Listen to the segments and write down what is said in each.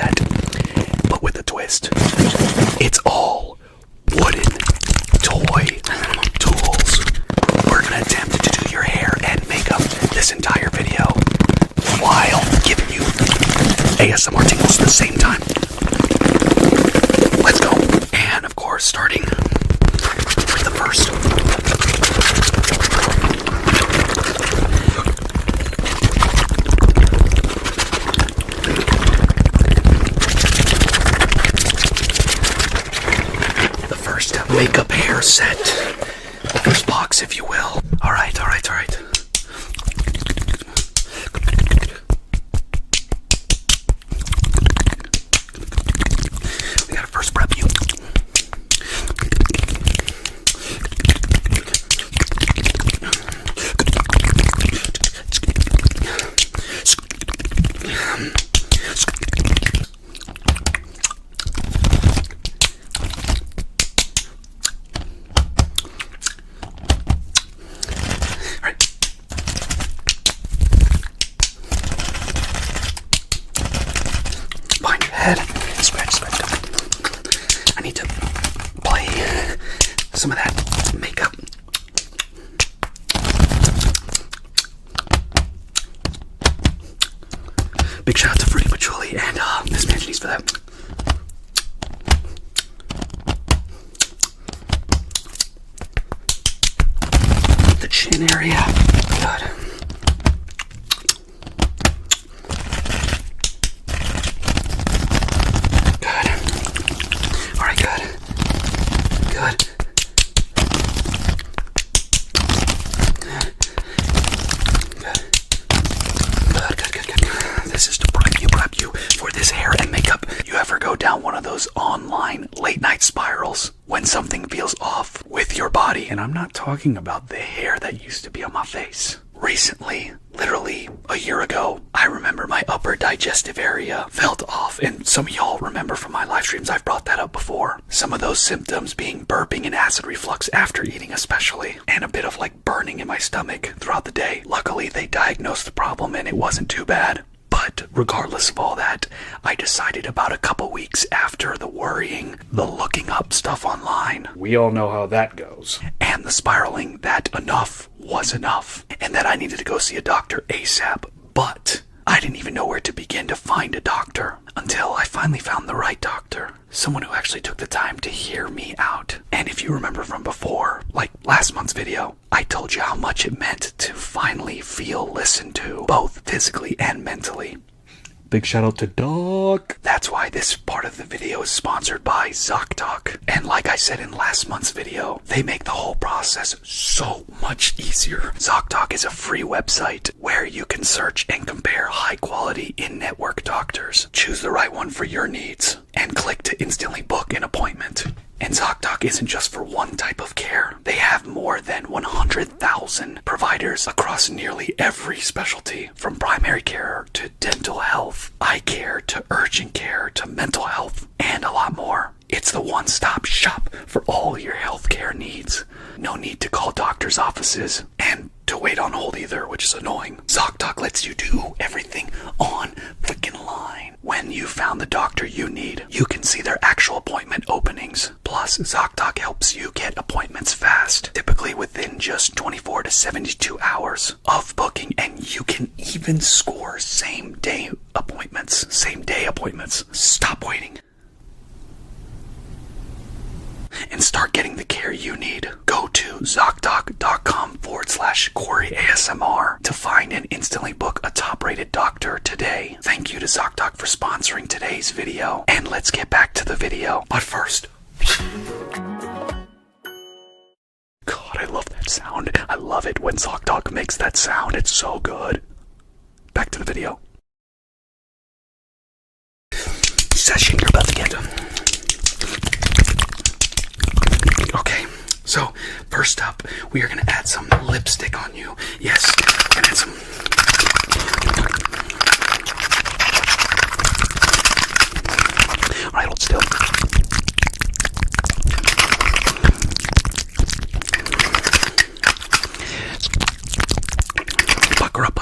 set, but with a twist. It's all wooden toy tools. We're gonna attempt to do your hair and makeup this entire video while giving you ASMR tingles at the same time. Let's go. And of course, starting with the first. The first makeup hair set. The first box, if you will. All right. We gotta first prep you. Behind your head. Scratch. I need to play some of that makeup. Big shout out to Fruity Patchouli and Miss Manganese for that. The chin area. Good. This is to prep you for this hair and makeup. You ever go down one of those online late night spirals when something feels off with your body? And I'm not talking about the hair that used to be on my face. Recently, literally a year ago, I remember my upper digestive area felt off, and some of y'all remember from my live streams I've brought that up before. Some of those symptoms being burping and acid reflux after eating especially, and a bit of like burning in my stomach throughout the day. Luckily, they diagnosed the problem and it wasn't too bad. But regardless of all that, I decided about a couple weeks after the worrying, the looking up stuff online, We all know how that goes. and the spiraling, that enough was enough, and that I needed to go see a doctor ASAP. But I didn't even know where to begin to find a doctor until I finally found the right doctor. Someone who actually took the time to hear me out. And if you remember from before, like last month's video, I told you how much it meant to finally feel listened to, both physically and mentally. Big shout out to Doc. That's why this part of the video is sponsored by ZocDoc. And like I said in last month's video, they make the whole process so much easier. ZocDoc is a free website where you can search and compare high quality in-network doctors. Choose the right one for your needs and click to instantly book an appointment. And ZocDoc isn't just for one type of care. They have more than 100,000 providers across nearly every specialty, from primary care to dental health, eye care to urgent care to mental health, and a lot more. It's the one-stop shop for all your healthcare needs. No need to call doctor's offices and to wait on hold either, which is annoying. ZocDoc lets you do everything on freaking line. When you found the doctor you need, you can see their actual appointment openings. Plus, ZocDoc helps you get appointments fast, typically within just 24 to 72 hours of booking, and you can even score same-day appointments. Stop waiting and start getting the care you need. Go to ZocDoc.com/Corey ASMR to find and instantly book a top-rated doctor today. Thank you to ZocDoc for sponsoring today's video. And let's get back to the video. But first, God, I love that sound. I love it when ZocDoc makes that sound. It's so good. Back to the video. Session you're about to get. Okay, so first up, we are going to add some lipstick on you. Yes, we're going to add some. Alright, hold still. Pucker up.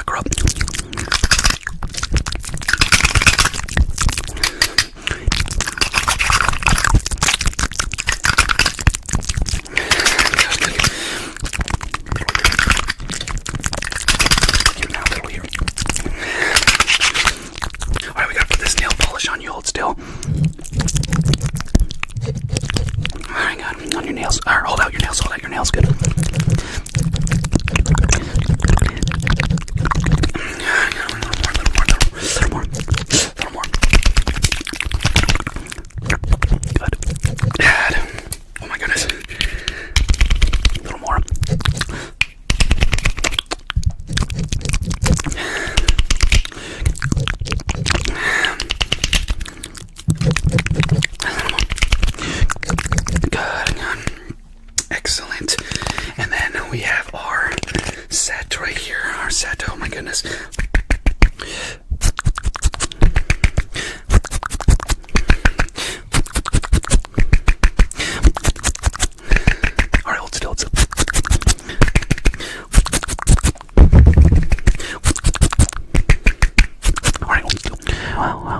wow.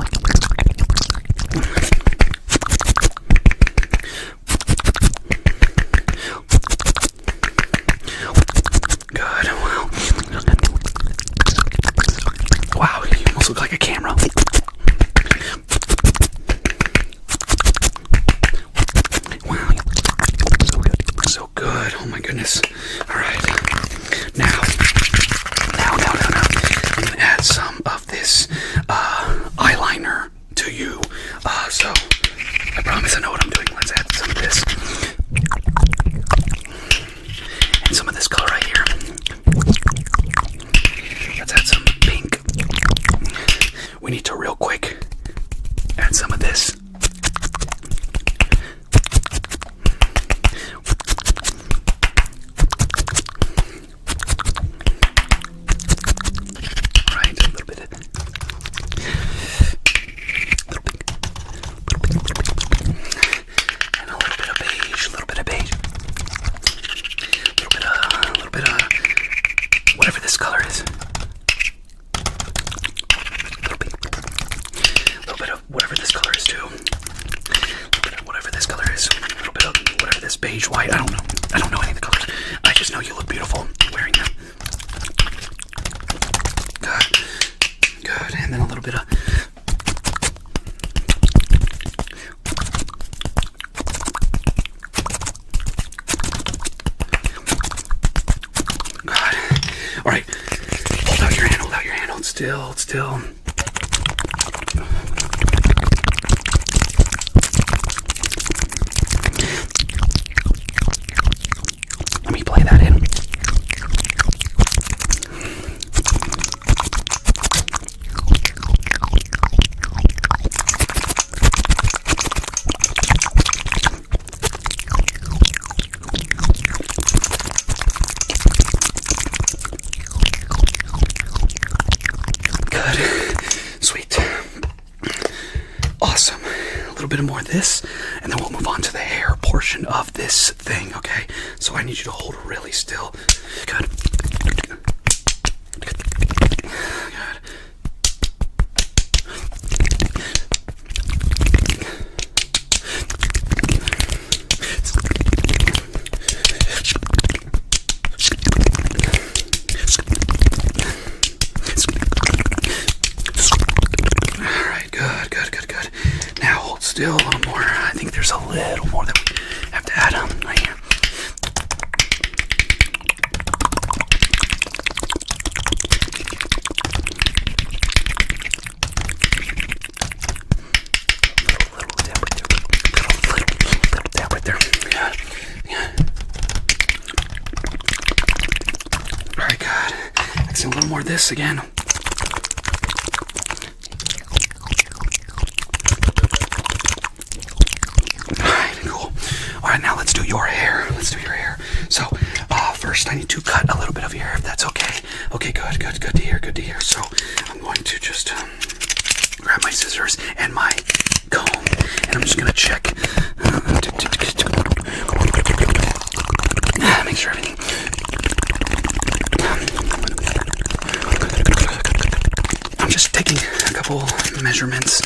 Good. Wow, you almost look like a camera. Wow, so good. So good. Oh my goodness. All right. Now. I'm gonna add some of this eyeliner to you. So I promise I know what I'm doing. Let's add some of this. And some of this color right here. Let's add some pink. We need to real quick add some of this. Right, a little bit of and a little bit of beige, a little bit of whatever this color is. A little bit of whatever this color is too. A little bit of whatever this color is. A little bit of whatever this beige, white. I don't know. I don't know any of the colors. I just know you look beautiful wearing them. Good. And then a little bit of God. All right. Hold out your hand. Hold still. Let me play that in. Awesome. A little bit more of this, and then we'll move on to the hair portion of this thing, okay? So I need you to hold really still. Good. Still a little more. I think there's a little more that we have to add on right here. Little dab right there. Yeah. All right, good. Mix in a little more of this again. Alright, now let's do your hair. So, first I need to cut a little bit of your hair, if that's okay. Okay, good to hear. So, I'm going to just grab my scissors and my comb, and I'm just gonna check. Make sure everything. I'm just taking a couple measurements.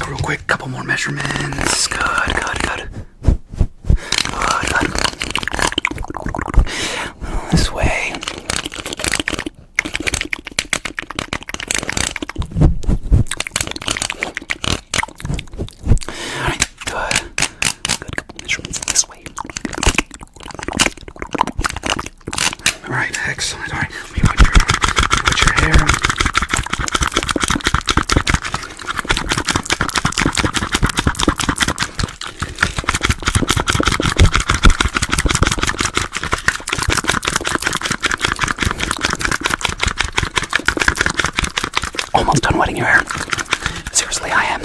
Real quick, couple more measurements. Good. This way. Alright, good. Couple measurements this way. Alright, excellent. Alright, let me put your hair. Almost done wetting your hair. Seriously, I am.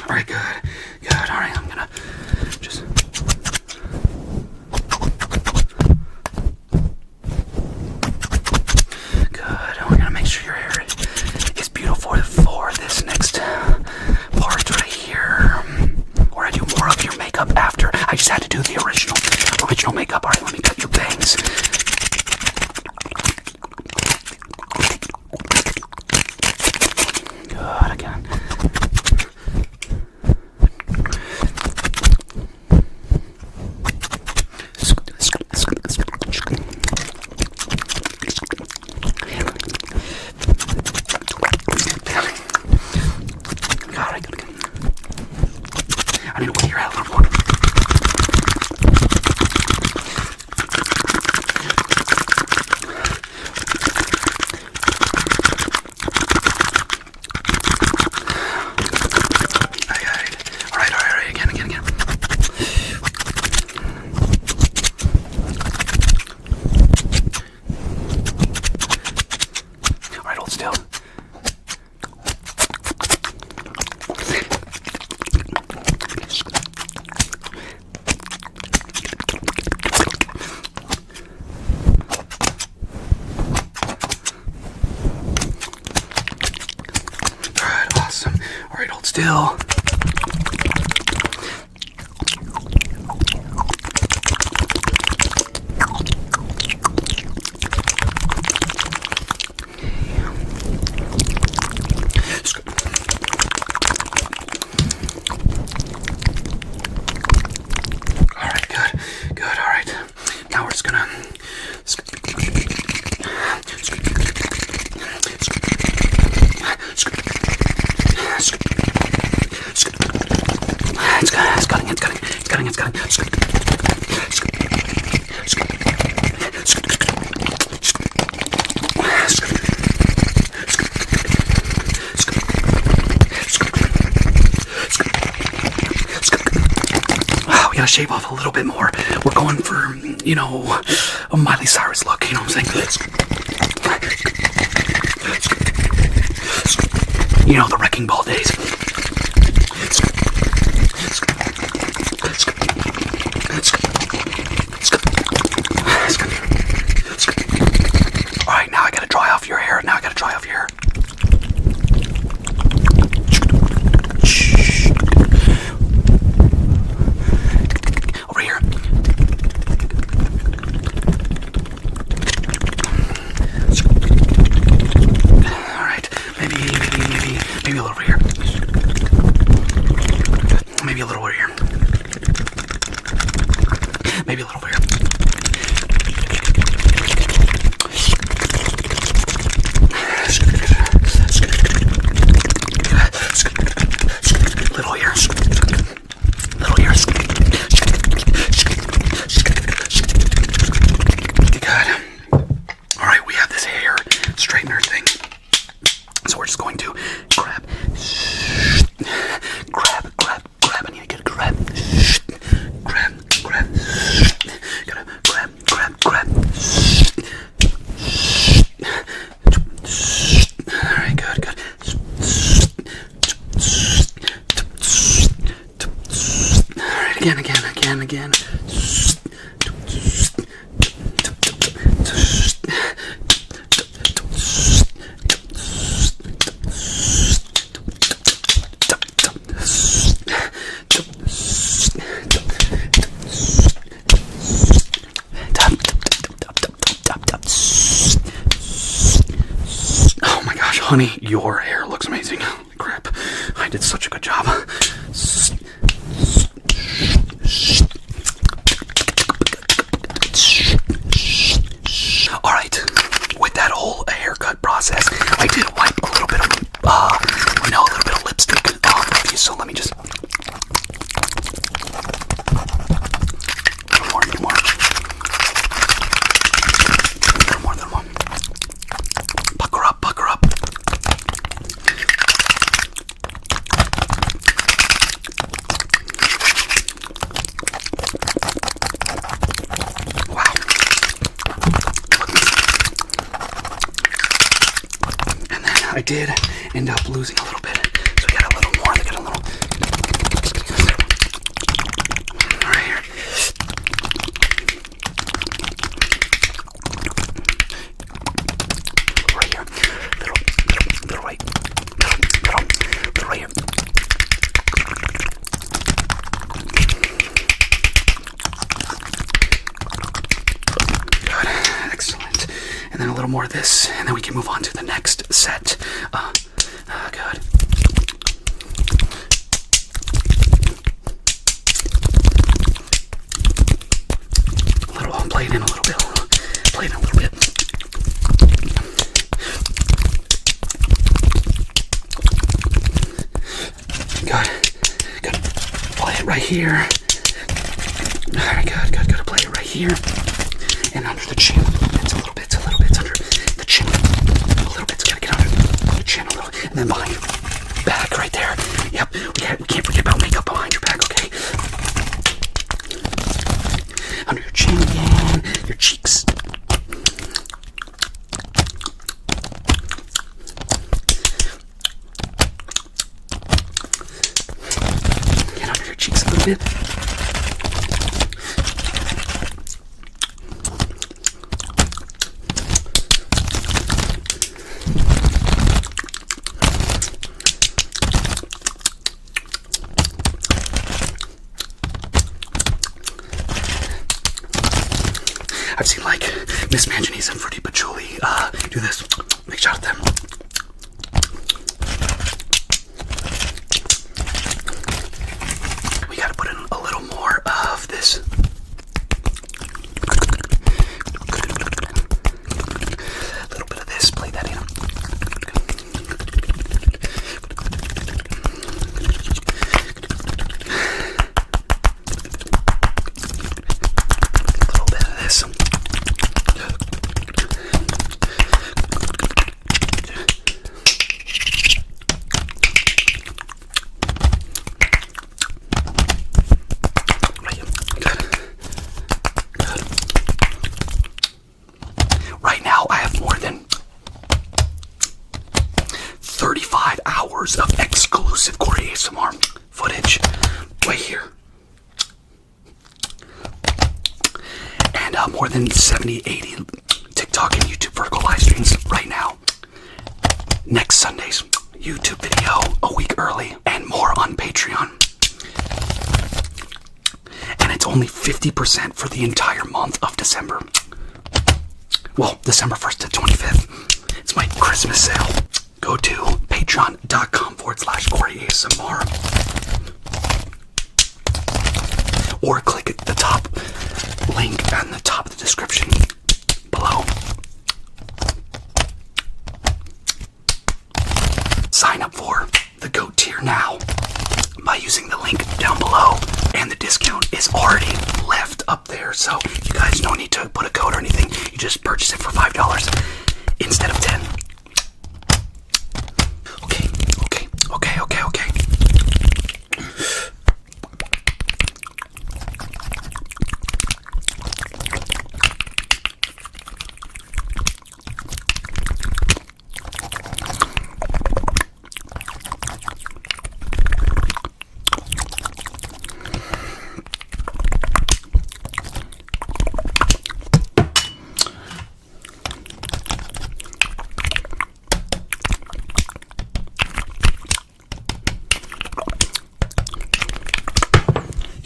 Alright, good. Alright, I'm gonna just. Good. We're gonna make sure your hair is beautiful for this next part right here. Or I do more of your makeup after. I just still. Alright, good, alright. Now we're just gonna it's cutting. Wow, we gotta shave off a little bit more. We're going for, you know, a Miley Cyrus look, you know what I'm saying? You know, the wrecking ball days. Alright, now I gotta dry off your hair. Over here. Alright, maybe a little over here. Maybe a little over here. Maybe a little over here. Little here. Little here. Good. Alright, we have this hair straightener thing. So we're just going to grab. I need to get a grab. Grab. Gotta grab. Alright, good. Alright, again. Oh my gosh, honey, your hair looks amazing. Crap, I did such a good job. Alright, with that whole haircut process, I did wipe a little bit of lipstick off of you, so let me just... A little more. Pucker up. Wow. And then I did end up losing a little bit, so we got a little more. They got a little... Right here. Right here. Little right. Little right here. Good. Excellent. And then a little more of this, and then we can move on to the next set. Good. Play it in a little bit. Good. Play it right here. Alright, good. Play it right here. And under the chin. It's a little bit under the chin. A little bit. Gotta get under the chin a little. And then behind your back right there. Yep. We can't forget about makeup behind your back, okay? Under your chin again. Your cheeks. Get under your cheeks a little bit. I've seen like Miss Manganese and Fruity Patchouli do this. Big shout out to them. We gotta put in a little more of this. A little bit of this, play that in. Right now, I have more than 35 hours of exclusive Corey ASMR footage right here. And more than 70, 80 TikTok and YouTube vertical live streams right now. Next Sunday's YouTube video a week early and more on Patreon. And it's only 50% for the entire month of December. Well, December 1st to 25th. It's my Christmas sale. Go to patreon.com/Corey ASMR. Or click at the top link on the top of the description below. Sign up for the GOAT tier now by using the link down below, and the discount is already left up there, so you guys don't need to put a code or anything. You just purchase it for $5 instead of $10. Okay.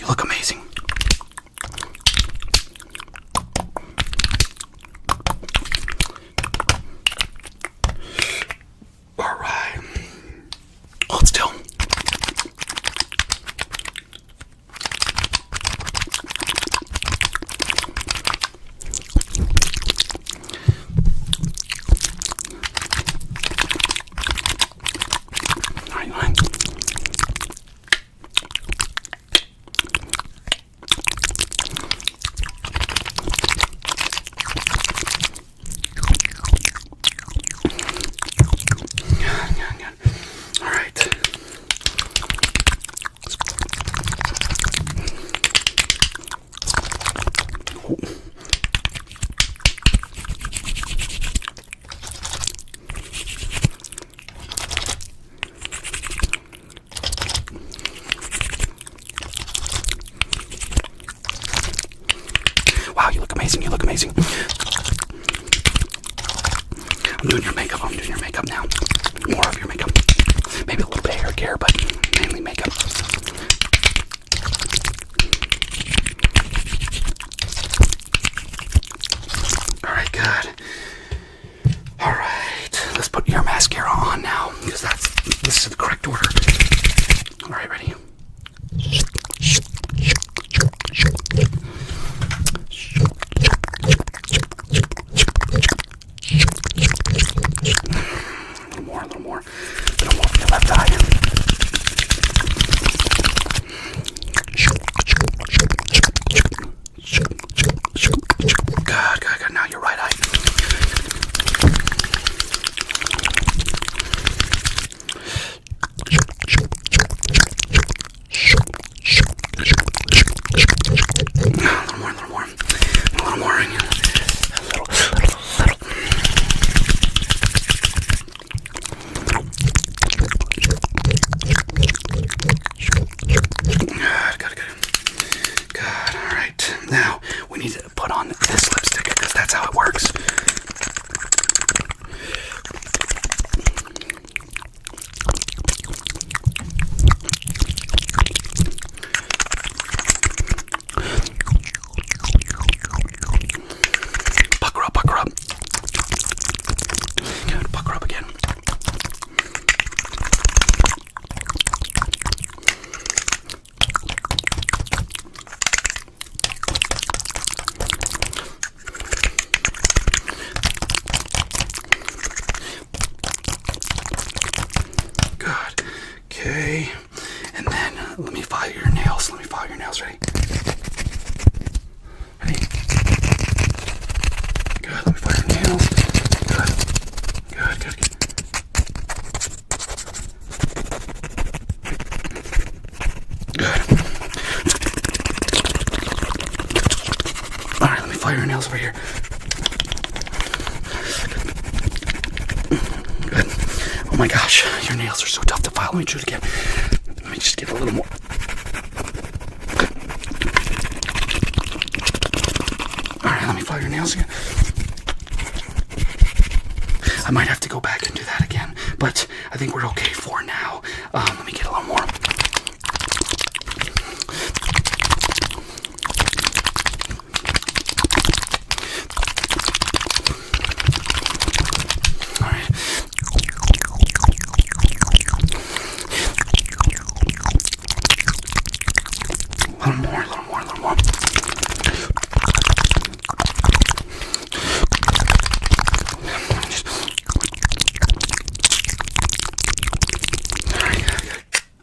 Look amazing. All right. Hold still. All right. Wow, you look amazing. You look amazing. I'm doing your makeup. Now. More of your makeup. Maybe a little bit of hair care, but mainly makeup. Alright, good. Alright, let's put your mascara on now, because this is the correct order. Alright, ready? A little more for your left eye. Good. Now your right eye. A little more. Good. All right. Now we need to put on this lipstick because that's how it works. file your nails over here. Good. Oh my gosh, your nails are so tough to file. Let me do it again. Let me just get a little more. Alright, let me file your nails again. I might have to go back and do that again, but I think we're okay for now. Let me get a little more. Alright. A little more, a little more, a little more.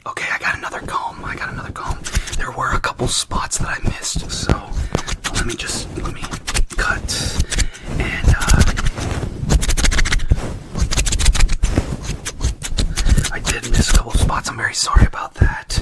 Okay, I got another comb. There were a couple spots that I missed, so let me cut and I did miss a couple spots. I'm very sorry about that.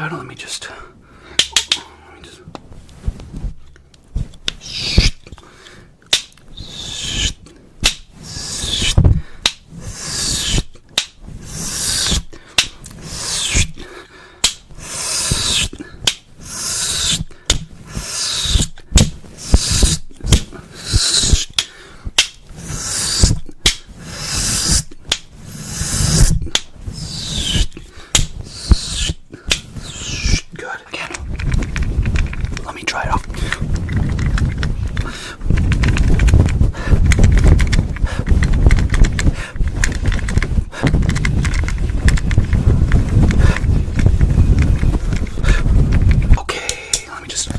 Let me just try it off. Okay, let me just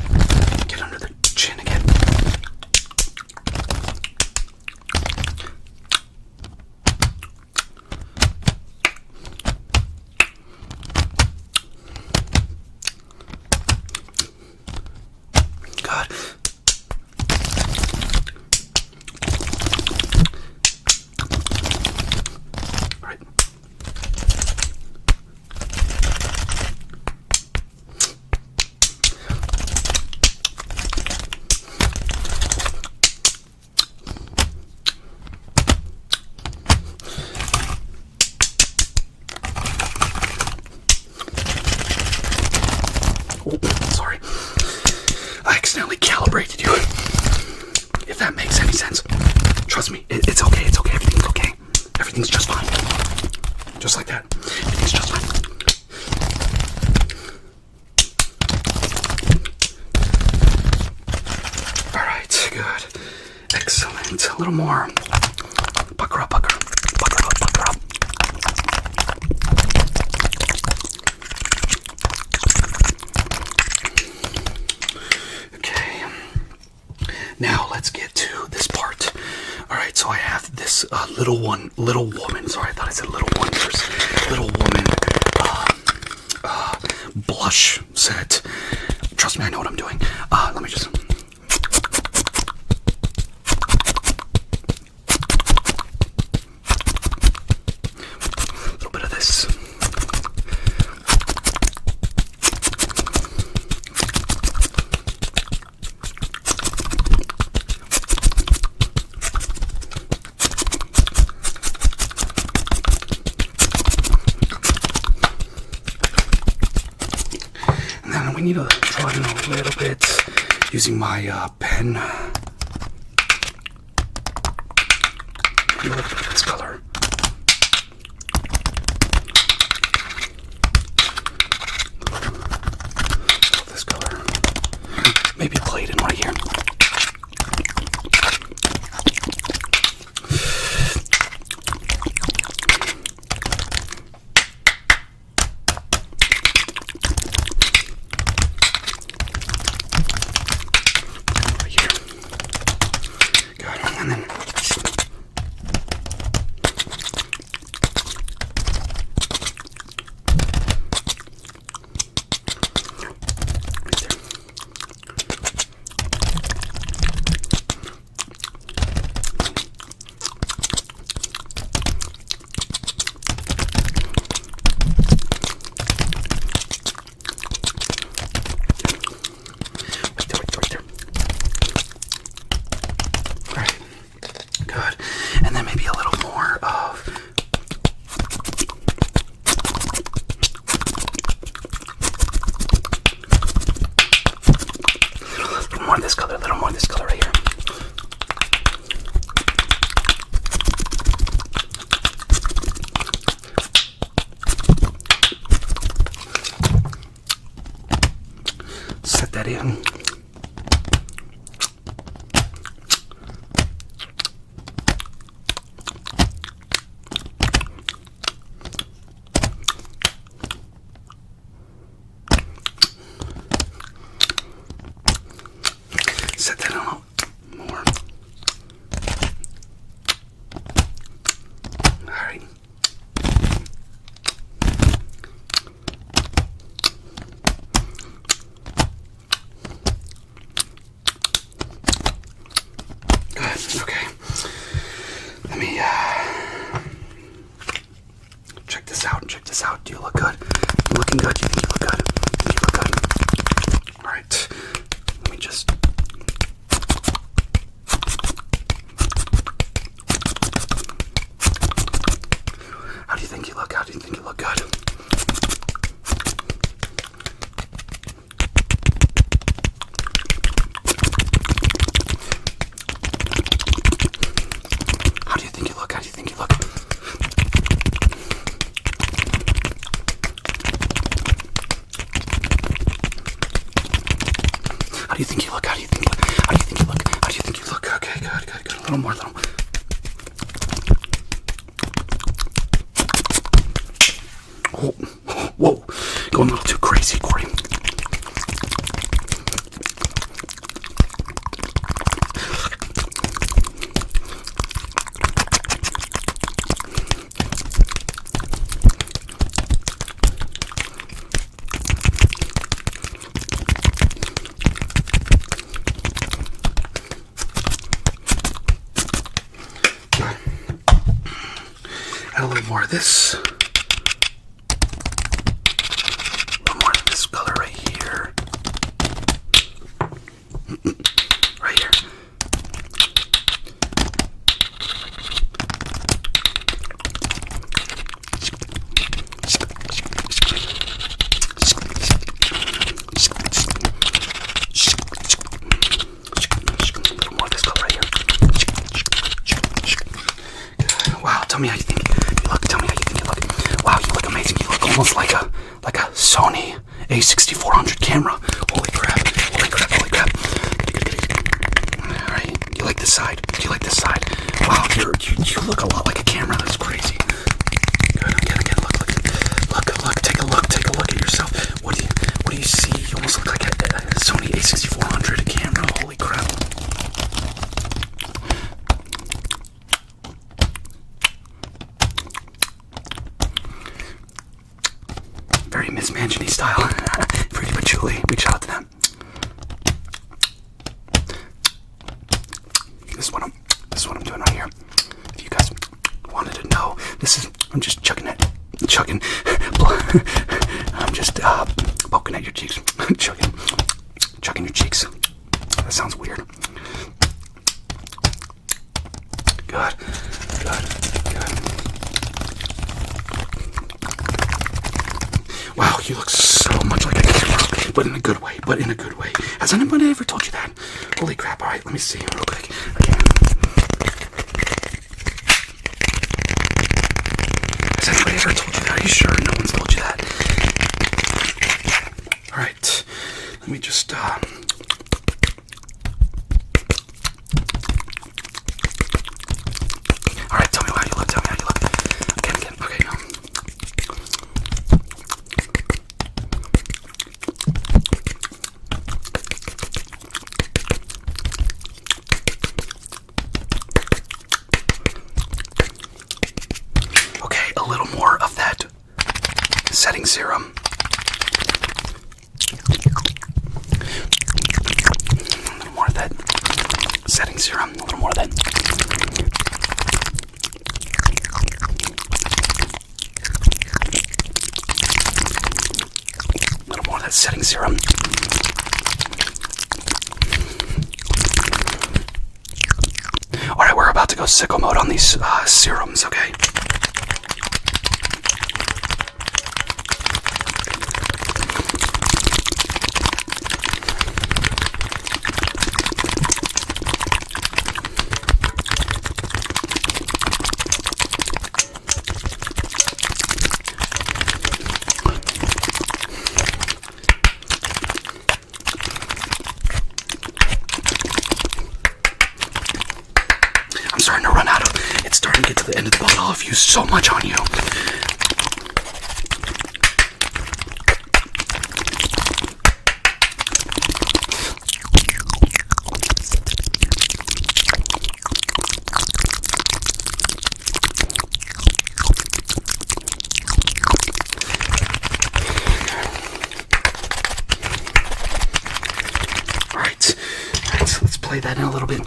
get under the chin again. God. All right. Oh, sorry. I accidentally calibrated you. If that makes any sense. Trust me, it's okay, everything's okay. Everything's just fine. Just like that. Everything's just fine. Alright, good. Excellent. A little more. Pucker up, pucker. Pucker up, pucker up. Now let's get to this part. Alright, so I have this little woman. Sorry, I thought I said little wonders. Little woman blush set. Trust me, I know what I'm doing. Let me just... a little bit of this. We need to draw in a little bit using my pen. Maybe a little bit of this color. This color. maybe a plate in right here. Right here. Good. And then and then maybe a little more of a little more of this color right here. Set that in. Set that in a little more. Alright. Good. Okay. Let me check this out. Check this out. Do you look good? You looking good? You think you look good? You look good. Alright. Let me just How do you think you look? How do you think you look good? How do you think you look? How do you think you look? How do you think you look? How do you think you look? How do you think you look? How do you think you look? Okay, good. A little more, Whoa, going a little too crazy, Corey. Add a little more of this. Color right here. Right here. A little more of this color right here. Wow, tell me how you think you look. Tell me how you think you look. Wow, you look amazing. You look almost like a Sony A6400 camera. Holy crap. Alright, you like this side? Do you like this side? Wow, you look a lot like a camera. That's crazy. Good, again, look, take a look at yourself. What do you see? You almost look like a Sony A6400 camera. Holy crap. Very Miss Mangione style. Pretty patchouli. Big shout out to them. This is what I'm doing right here. If you guys wanted to know, I'm just chugging. I'm just poking at your cheeks. chugging your cheeks. That sounds weird. Good. Wow, you look so much like a camera, but in a good way. Has anybody ever told you that? Holy crap, alright, let me see real quick. Again. Has anybody ever told you that? Are you sure no one's told you that? Alright, let me just, serum. A little more of that setting serum. A little more of that. A little more of that setting serum. Alright, we're about to go sicko mode on these serums, okay? I'm starting to run out of, it's starting to get to the end of the bottle. I've used so much on you. All right, so let's play that in a little bit.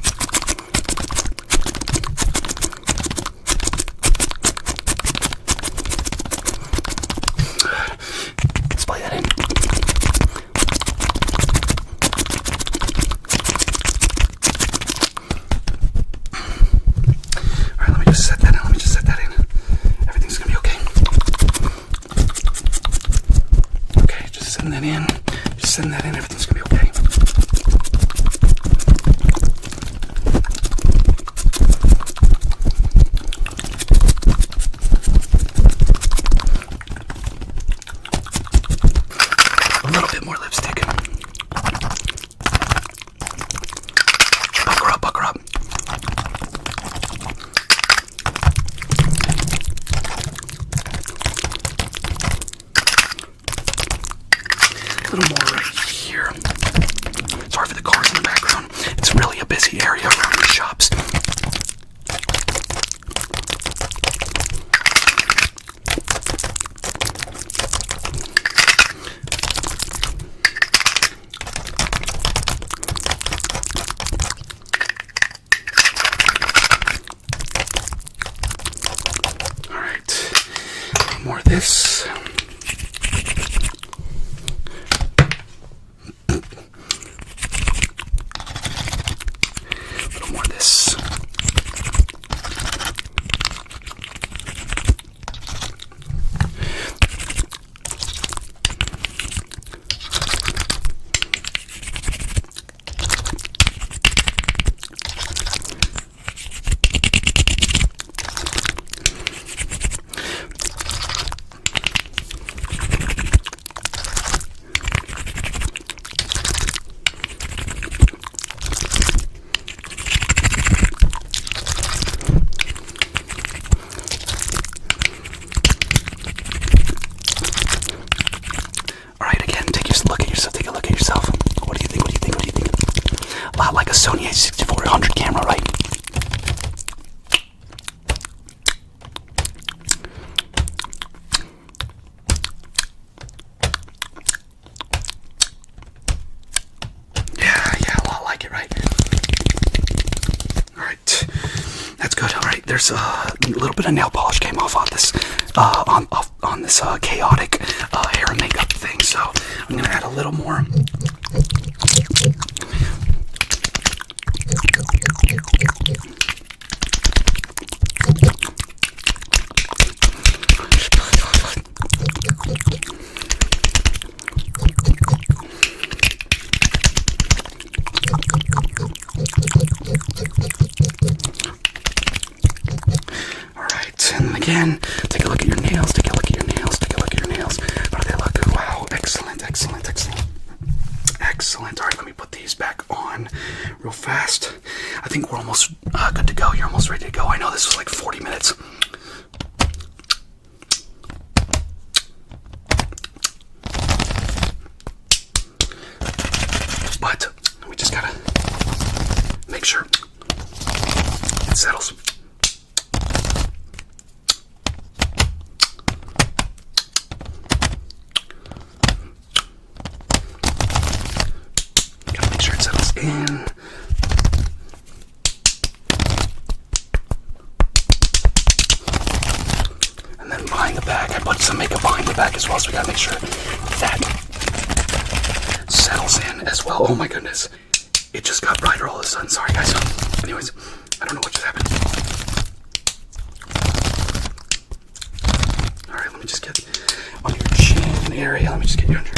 Send that in, everything's gonna be okay. A little bit more lipstick. Bucker up, bucker up. A little more right here. Sorry for the cars in the background. It's really a busy area around the shops. All right, more of this. Like a Sony A6400 camera, right? Yeah, a lot like it, right? All right, that's good. All right, there's a little bit of nail polish came off on this, on this chaotic hair and makeup thing. So I'm gonna add a little more. Again, take a look at your nails, take a look at your nails, take a look at your nails. How do they look? Wow, excellent, excellent, excellent. Excellent. All right, let me put these back on real fast. I think we're almost good to go. You're almost ready to go. I know this was like 40 minutes. But we just gotta make sure it settles. this in. And then behind the back, I put some makeup behind the back as well, so we gotta make sure that settles in as well. Oh my goodness. It just got brighter all of a sudden. Sorry, guys. Anyways, I don't know what just happened. Alright, let me just get on your chin area. Let me just get you on your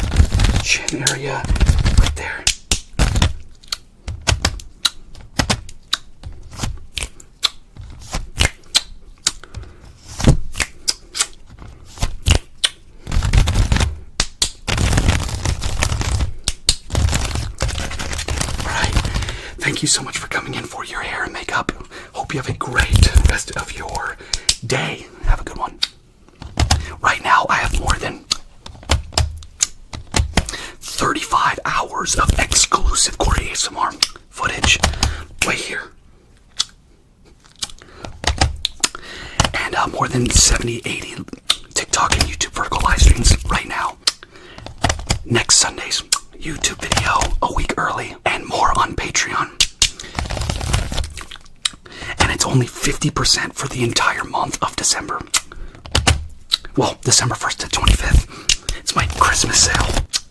chin area right there. Thank you so much for coming in for your hair and makeup. Hope you have a great rest of your day. Have a good one. Right now, I have more than 35 hours of exclusive Corey ASMR footage right here. And more than 70, 80 TikTok and YouTube vertical live streams right now. Next Sunday's YouTube video a week early and more on Patreon. And it's only 50% for the entire month of December. Well, December 1st to 25th. It's my Christmas sale.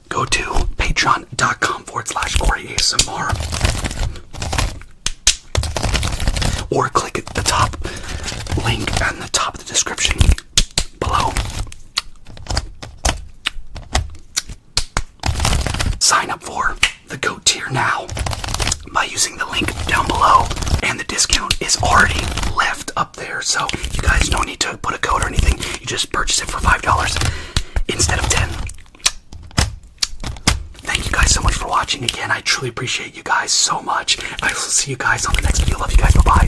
Go to patreon.com/Corey ASMR or click at the top link on the top of the description below. Sign up for the GOAT tier now by using the link down below, and the discount is already left up there, so you guys don't need to put a code or anything. You just purchase it for $5 instead of $10. Thank you guys so much for watching again. I truly appreciate you guys so much. I will see you guys on the next video. Love you guys. Bye-bye.